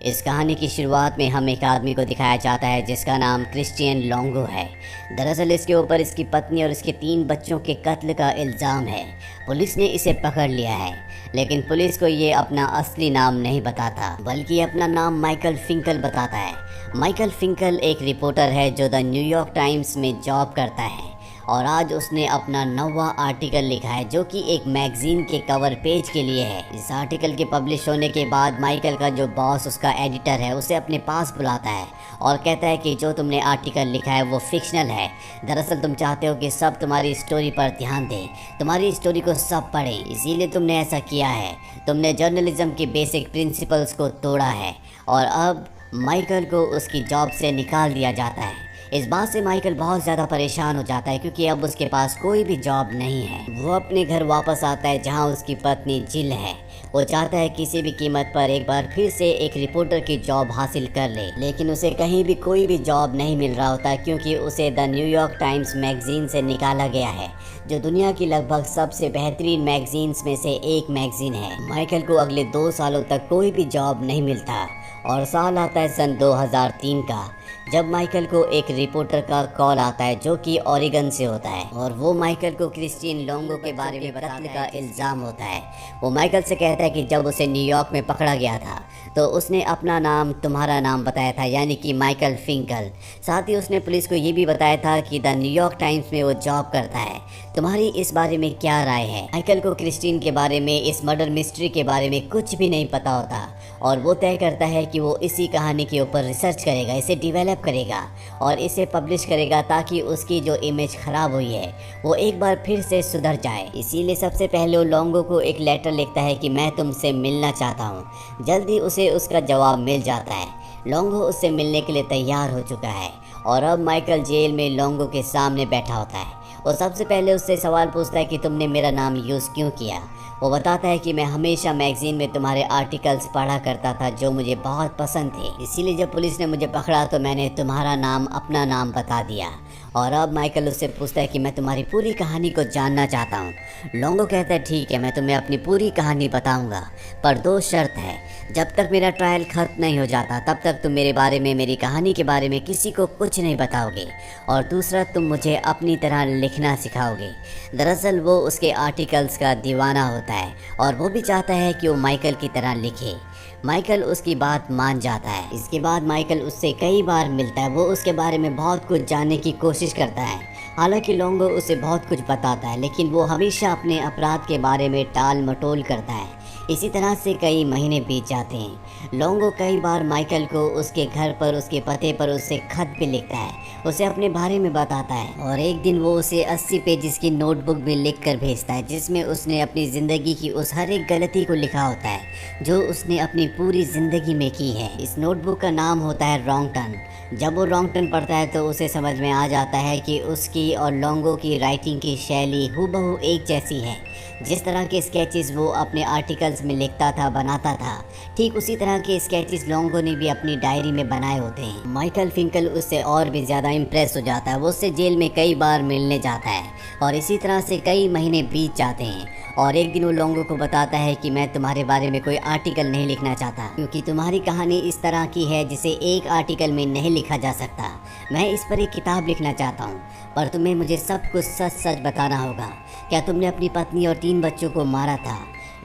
इस कहानी की शुरुआत में हम एक आदमी को दिखाया जाता है जिसका नाम क्रिश्चियन लोंगो है। दरअसल इसके ऊपर इसकी पत्नी और इसके 3 बच्चों के कत्ल का इल्ज़ाम है। पुलिस ने इसे पकड़ लिया है, लेकिन पुलिस को ये अपना असली नाम नहीं बताता, बल्कि अपना नाम माइकल फिंकल बताता है। माइकल फिंकल एक रिपोर्टर है जो द न्यूयॉर्क टाइम्स में जॉब करता है और आज उसने अपना 9वां आर्टिकल लिखा है जो कि एक मैगजीन के कवर पेज के लिए है। इस आर्टिकल के पब्लिश होने के बाद माइकल का जो बॉस, उसका एडिटर है, उसे अपने पास बुलाता है और कहता है कि जो तुमने आर्टिकल लिखा है वो फिक्शनल है। दरअसल तुम चाहते हो कि सब तुम्हारी स्टोरी पर ध्यान दें, तुम्हारी स्टोरी को सब पढ़ें, इसीलिए तुमने ऐसा किया है। तुमने जर्नलिज्म के बेसिक प्रिंसिपल्स को तोड़ा है और अब माइकल को उसकी जॉब से निकाल दिया जाता है। इस बात से माइकल बहुत ज़्यादा परेशान हो जाता है क्योंकि अब उसके पास कोई भी जॉब नहीं है। वो अपने घर वापस आता है जहां उसकी पत्नी जिल है। वो चाहता है किसी भी कीमत पर एक बार फिर से एक रिपोर्टर की जॉब हासिल कर ले, लेकिन उसे कहीं भी कोई भी जॉब नहीं मिल रहा होता क्योंकि उसे द न्यूयॉर्क टाइम्स मैगजीन से निकाला गया है, जो दुनिया की लगभग सबसे बेहतरीन मैगजीन्स में से एक मैगजीन है। माइकल को अगले 2 सालों तक कोई भी जॉब नहीं मिलता और साल आता है सन 2003 का, जब माइकल को एक रिपोर्टर का कॉल आता है जो कि ओरेगन से होता है और वो माइकल को क्रिश्चियन लोंगो के बारे में कत्ल का इल्ज़ाम होता है। वो माइकल से कहता है कि जब उसे न्यूयॉर्क में पकड़ा गया था तो उसने अपना नाम तुम्हारा नाम बताया था, यानी कि माइकल फिंकल। साथ ही उसने पुलिस को ये भी बताया था कि द न्यूयॉर्क टाइम्स में वो जॉब करता है। तुम्हारी इस बारे में क्या राय है? माइकल को क्रिस्टीन के बारे में, इस मर्डर मिस्ट्री के बारे में कुछ भी नहीं पता होता और वो तय करता है कि वो इसी कहानी के ऊपर रिसर्च करेगा, इसे डेवलप करेगा और इसे पब्लिश करेगा ताकि उसकी जो इमेज ख़राब हुई है वो एक बार फिर से सुधर जाए। इसीलिए सबसे पहले वो लोंगो को एक लेटर लिखता है कि मैं तुमसे मिलना चाहता हूँ। जल्दी उसे उसका जवाब मिल जाता है। लोंगो उससे मिलने के लिए तैयार हो चुका है और अब माइकल जेल में लोंगो के सामने बैठा होता है। वो सबसे पहले उससे सवाल पूछता है कि तुमने मेरा नाम यूज़ क्यों किया। वो बताता है कि मैं हमेशा मैगजीन में तुम्हारे आर्टिकल्स पढ़ा करता था जो मुझे बहुत पसंद थे, इसीलिए जब पुलिस ने मुझे पकड़ा तो मैंने तुम्हारा नाम अपना नाम बता दिया। और अब माइकल उससे पूछता है कि मैं तुम्हारी पूरी कहानी को जानना चाहता हूँ। लोंगो कहता है ठीक है, मैं तुम्हें अपनी पूरी कहानी बताऊँगा, पर 2 शर्त है। जब तक मेरा ट्रायल खत्म नहीं हो जाता तब तक तुम मेरे बारे में, मेरी कहानी के बारे में किसी को कुछ नहीं बताओगे, और दूसरा तुम मुझे अपनी तरह लिखना सिखाओगे। दरअसल वो उसके आर्टिकल्स का दीवाना होता है और वो भी चाहता है कि वो माइकल की तरह लिखे। माइकल उसकी बात मान जाता है। इसके बाद माइकल उससे कई बार मिलता है। वो उसके बारे में बहुत कुछ जानने की कोशिश करता है। हालांकि लोंगो उसे बहुत कुछ बताता है, लेकिन वो हमेशा अपने अपराध के बारे में टाल मटोल करता है। इसी तरह से कई महीने बीत जाते हैं। लोंगो कई बार माइकल को उसके घर पर, उसके पते पर उससे खत भी लिखता है, उसे अपने बारे में बताता है और एक दिन वो उसे 80 पेजेस की नोटबुक भी लिख कर भेजता है जिसमें उसने अपनी ज़िंदगी की उस हर एक गलती को लिखा होता है जो उसने अपनी पूरी ज़िंदगी में की है। इस नोटबुक का नाम होता है रॉन्ग टर्न। जब वो रॉन्ग टर्न पढ़ता है तो उसे समझ में आ जाता है कि उसकी और लोंगो की राइटिंग की शैली हूबहू एक जैसी है। जिस तरह के स्केचेस वो अपने आर्टिकल्स में लिखता था, बनाता था, ठीक उसी तरह के स्केचेस लोंगो ने भी अपनी डायरी में बनाए होते हैं। माइकल फिंकल उससे और भी ज़्यादा इम्प्रेस हो जाता है। वो उससे जेल में कई बार मिलने जाता है और इसी तरह से कई महीने बीत जाते हैं और एक दिन वो लोंगो को बताता है कि मैं तुम्हारे बारे में कोई आर्टिकल नहीं लिखना चाहता क्योंकि तुम्हारी कहानी इस तरह की है जिसे एक आर्टिकल में नहीं लिखा जा सकता। मैं इस पर एक किताब लिखना चाहता हूँ, पर तुम्हें मुझे सब कुछ सच सच बताना होगा। क्या तुमने अपनी पत्नी और 3 बच्चों को मारा था?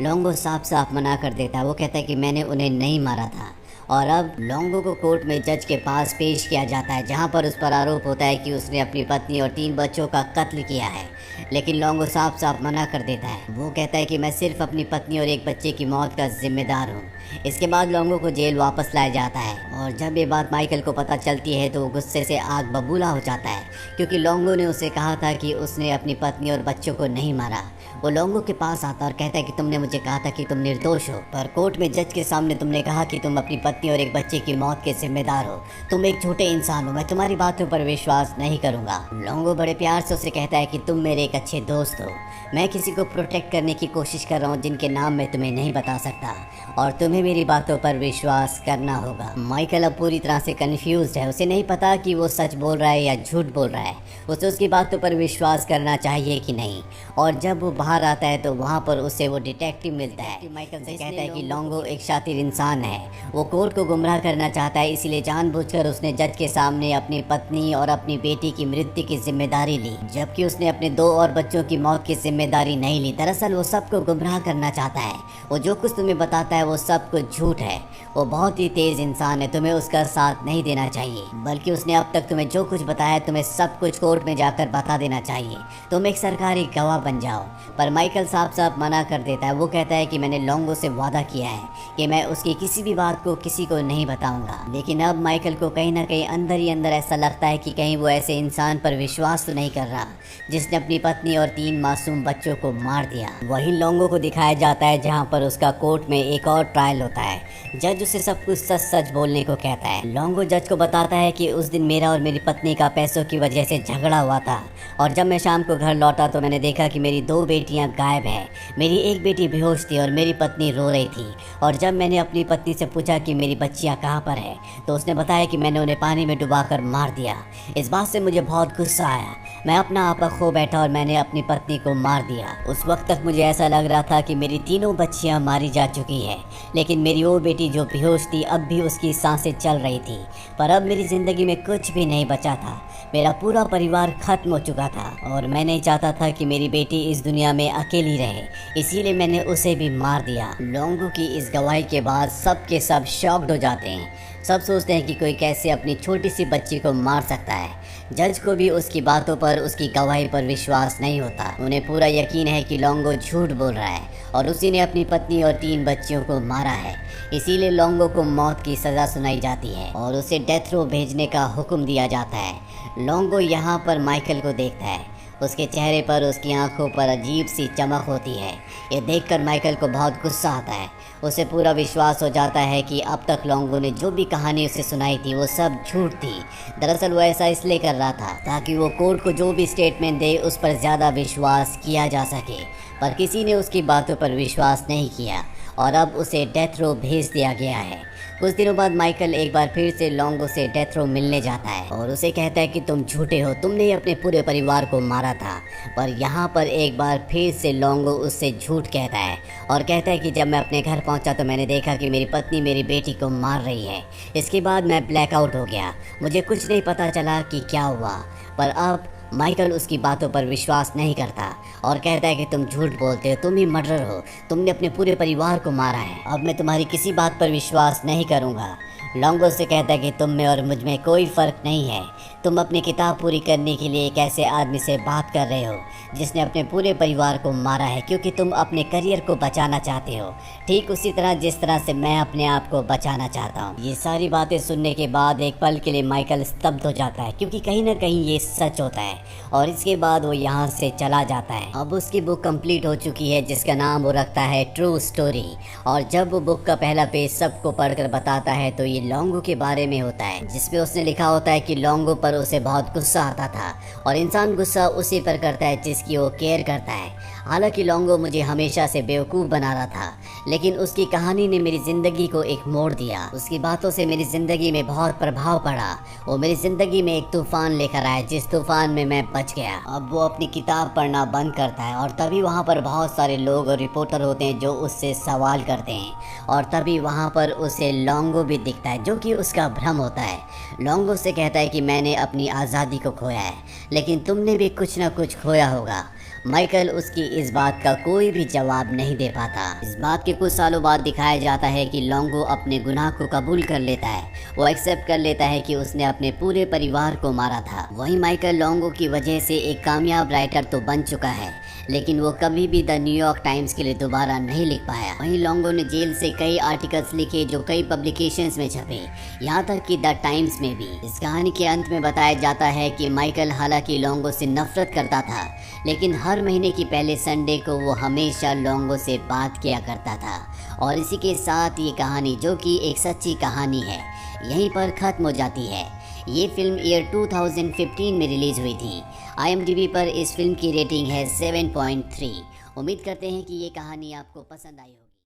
लोंगो साफ साफ मना कर देता है। वो कहता है कि मैंने उन्हें नहीं मारा था। और अब लोंगो को कोर्ट में जज के पास पेश किया जाता है जहां पर उस पर आरोप होता है कि उसने अपनी पत्नी और 3 बच्चों का कत्ल किया है, लेकिन लोंगो साफ साफ मना कर देता है। वो कहता है कि मैं सिर्फ अपनी पत्नी और एक बच्चे की मौत का जिम्मेदार हूँ। इसके बाद लोंगो को जेल वापस लाया जाता है और जब ये बात माइकल को पता चलती है तो वो गुस्से से आग बबूला हो जाता है क्योंकि लोंगो ने उसे कहा था कि उसने अपनी पत्नी और बच्चों को नहीं मारा। वो लोंगो के पास आता और कहता है कि तुमने मुझे कहा था कि तुम निर्दोष हो, पर कोर्ट में जज के सामने तुमने कहा कि तुम अपनी पत्नी और एक बच्चे की मौत के जिम्मेदार हो। तुम एक झूठे इंसान हो, मैं तुम्हारी बातों पर विश्वास नहीं करूंगा। लोंगो बड़े प्यार से उसे कहता है कि तुम मेरे एक अच्छे दोस्त हो। मैं किसी को प्रोटेक्ट करने की कोशिश कर रहा हूँ जिनके नाम मैं तुम्हें नहीं बता सकता और तुम्हें मेरी बातों पर विश्वास करना होगा। माइकल अब पूरी तरह से कंफ्यूज्ड है। उसे नहीं पता कि वो सच बोल रहा है या झूठ बोल रहा है। उसे उसकी बातों पर विश्वास करना चाहिए कि नहीं। और जब वो बाहर आता है तो वहाँ पर उसे वो डिटेक्टिव मिलता है। माइकल से कहता है कि लोंगो एक शातिर इंसान है, वो कोर्ट को गुमराह करना चाहता है, इसीलिए जानबूझकर उसने जज के सामने अपनी पत्नी और अपनी बेटी की मृत्यु की जिम्मेदारी ली, जबकि उसने अपने 2 और बच्चों की मौत की जिम्मेदारी नहीं ली। दरअसल वो सबको गुमराह करना चाहता है, वो जो कुछ तुम्हें बताता है वो सब कुछ झूठ है। वो बहुत ही तेज इंसान है, तुम्हें उसका साथ नहीं देना चाहिए, बल्कि उसने अब तक तुम्हें जो कुछ बताया है तुम्हें सब कुछ कोर्ट में जाकर बता देना चाहिए, तुम एक सरकारी गवाह बन जाओ। पर माइकल साफ साफ मना कर देता है। वो कहता है कि मैंने लोंगो से वादा किया है कि मैं उसकी किसी भी बात को किसी को नहीं बताऊंगा। लेकिन अब माइकल को कहीं ना कहीं अंदर ही अंदर ऐसा लगता है कि कहीं वो ऐसे इंसान पर विश्वास तो नहीं कर रहा जिसने अपनी पत्नी और 3 मासूम बच्चों को मार दिया। वहीं लोंगो को दिखाया जाता है जहां पर उसका कोर्ट में एक और ट्रायल होता है। जज उसे सब कुछ सच सच बोलने को कहता है। लोंगो जज को बताता है कि उस दिन मेरा और मेरी पत्नी का पैसों की वजह से झगड़ा हुआ था, और जब मैं शाम को घर लौटा तो मैंने देखा कि मेरी 2 बेटियां गायब हैं। मेरी एक बेटी बेहोश थी और मेरी पत्नी रो रही थी, और जब मैंने अपनी पत्नी से पूछा कि मेरी बच्चियां कहाँ पर है तो उसने बताया कि मैंने उन्हें पानी में डुबाकर मार दिया। इस बात से मुझे बहुत गुस्सा आया, मैं अपना आपा खो बैठा और मैंने अपनी पत्नी को मार दिया। उस वक्त तक मुझे ऐसा लग रहा था कि मेरी तीनों बच्चियां मारी जा चुकी हैं, लेकिन मेरी वो बेटी जो बेहोश थी अब भी उसकी सांसें चल रही थी। पर अब मेरी ज़िंदगी में कुछ भी नहीं बचा था, मेरा पूरा परिवार खत्म हो चुका था और मैं नहीं चाहता था कि मेरी बेटी इस दुनिया में अकेली रहे, इसीलिए मैंने उसे भी मार दिया। लोंगो की इस गवाही के बाद सब के सब शॉक्ड हो जाते हैं। सब सोचते हैं कि कोई कैसे अपनी छोटी सी बच्ची को मार सकता है। जज को भी उसकी बातों पर, उसकी गवाही पर विश्वास नहीं होता। उन्हें पूरा यकीन है कि लोंगो झूठ बोल रहा है और उसी ने अपनी पत्नी और 3 बच्चियों को मारा है। इसीलिए लोंगो को मौत की सज़ा सुनाई जाती है और उसे डेथ रो भेजने का हुक्म दिया जाता है। लोंगो यहाँ पर माइकल को देखता है, उसके चेहरे पर, उसकी आंखों पर अजीब सी चमक होती है। ये देखकर माइकल को बहुत गुस्सा आता है। उसे पूरा विश्वास हो जाता है कि अब तक लोंगो ने जो भी कहानी उसे सुनाई थी वो सब झूठ थी। दरअसल वो ऐसा इसलिए कर रहा था ताकि वो कोर्ट को जो भी स्टेटमेंट दे उस पर ज़्यादा विश्वास किया जा सके, पर किसी ने उसकी बातों पर विश्वास नहीं किया और अब उसे डेथ रो भेज दिया गया है। कुछ दिनों बाद माइकल एक बार फिर से लोंगो से डेथ रो मिलने जाता है और उसे कहता है कि तुम झूठे हो, तुमने ही अपने पूरे परिवार को मारा था। पर यहाँ पर एक बार फिर से लोंगो उससे झूठ कहता है और कहता है कि जब मैं अपने घर पहुँचा तो मैंने देखा कि मेरी पत्नी मेरी बेटी को मार रही है। इसके बाद मैं ब्लैकआउट हो गया, मुझे कुछ नहीं पता चला कि क्या हुआ। पर अब माइकल उसकी बातों पर विश्वास नहीं करता और कहता है कि तुम झूठ बोलते हो, तुम ही मर्डर हो, तुमने अपने पूरे परिवार को मारा है। अब मैं तुम्हारी किसी बात पर विश्वास नहीं करूँगा। लोंगो से कहता है कि तुम में और मुझ में कोई फ़र्क नहीं है। तुम अपनी किताब पूरी करने के लिए एक ऐसे आदमी से बात कर रहे हो जिसने अपने पूरे परिवार को मारा है, क्योंकि तुम अपने करियर को बचाना चाहते हो, ठीक उसी तरह जिस तरह से मैं अपने आप को बचाना चाहता हूँ। ये सारी बातें सुनने के बाद एक पल के लिए माइकल स्तब्ध हो जाता है, क्योंकि कहीं ना कहीं ये सच होता है, और इसके बाद वो यहाँ से चला जाता है। अब उसकी बुक कंप्लीट हो चुकी है जिसका नाम वो रखता है ट्रू स्टोरी, और जब वो बुक का पहला पेज सबको पढ़कर बताता है तो ये लोंगो के बारे में होता है, जिसमें उसने लिखा होता है कि लोंगो पर उसे बहुत गुस्सा आता था और इंसान गुस्सा उसी पर करता है जिसकी वो केयर करता है। हालांकि लोंगो मुझे हमेशा से बेवकूफ़ बना रहा था, लेकिन उसकी कहानी ने मेरी ज़िंदगी को एक मोड़ दिया। उसकी बातों से मेरी ज़िंदगी में बहुत प्रभाव पड़ा। वो मेरी ज़िंदगी में एक तूफ़ान लेकर आया जिस तूफ़ान में मैं बच गया। अब वो अपनी किताब पढ़ना बंद करता है और तभी वहाँ पर बहुत सारे लोग और रिपोर्टर होते हैं जो उससे सवाल करते हैं, और तभी वहाँ पर उसे लोंगो भी दिखता है जो कि उसका भ्रम होता है। लोंगो से कहता है कि मैंने अपनी आज़ादी को खोया है, लेकिन तुमने भी कुछ ना कुछ खोया होगा। माइकल उसकी इस बात का कोई भी जवाब नहीं दे पाता। इस बात के कुछ सालों बाद दिखाया जाता है कि लोंगो अपने गुनाह को कबूल कर लेता है। वो एक्सेप्ट कर लेता है कि उसने अपने पूरे परिवार को मारा था। वहीं माइकल लोंगो की वजह से एक कामयाब राइटर तो बन चुका है, लेकिन वो कभी भी द न्यूयॉर्क टाइम्स के लिए दोबारा नहीं लिख पाया। वहीं लोंगो ने जेल से कई आर्टिकल्स लिखे जो कई पब्लिकेशंस में छपे, यहाँ तक कि द टाइम्स में भी। इस कहानी के अंत में बताया जाता है कि माइकल हालांकि लोंगो से नफरत करता था, लेकिन हर महीने की पहले संडे को वो हमेशा लोंगो से बात किया करता था। और इसी के साथ ये कहानी, जो कि एक सच्ची कहानी है, यहीं पर ख़त्म हो जाती है। ये फिल्म ईयर 2015 में रिलीज़ हुई थी। IMDb पर इस फिल्म की रेटिंग है 7.3। उम्मीद करते हैं कि ये कहानी आपको पसंद आई हो।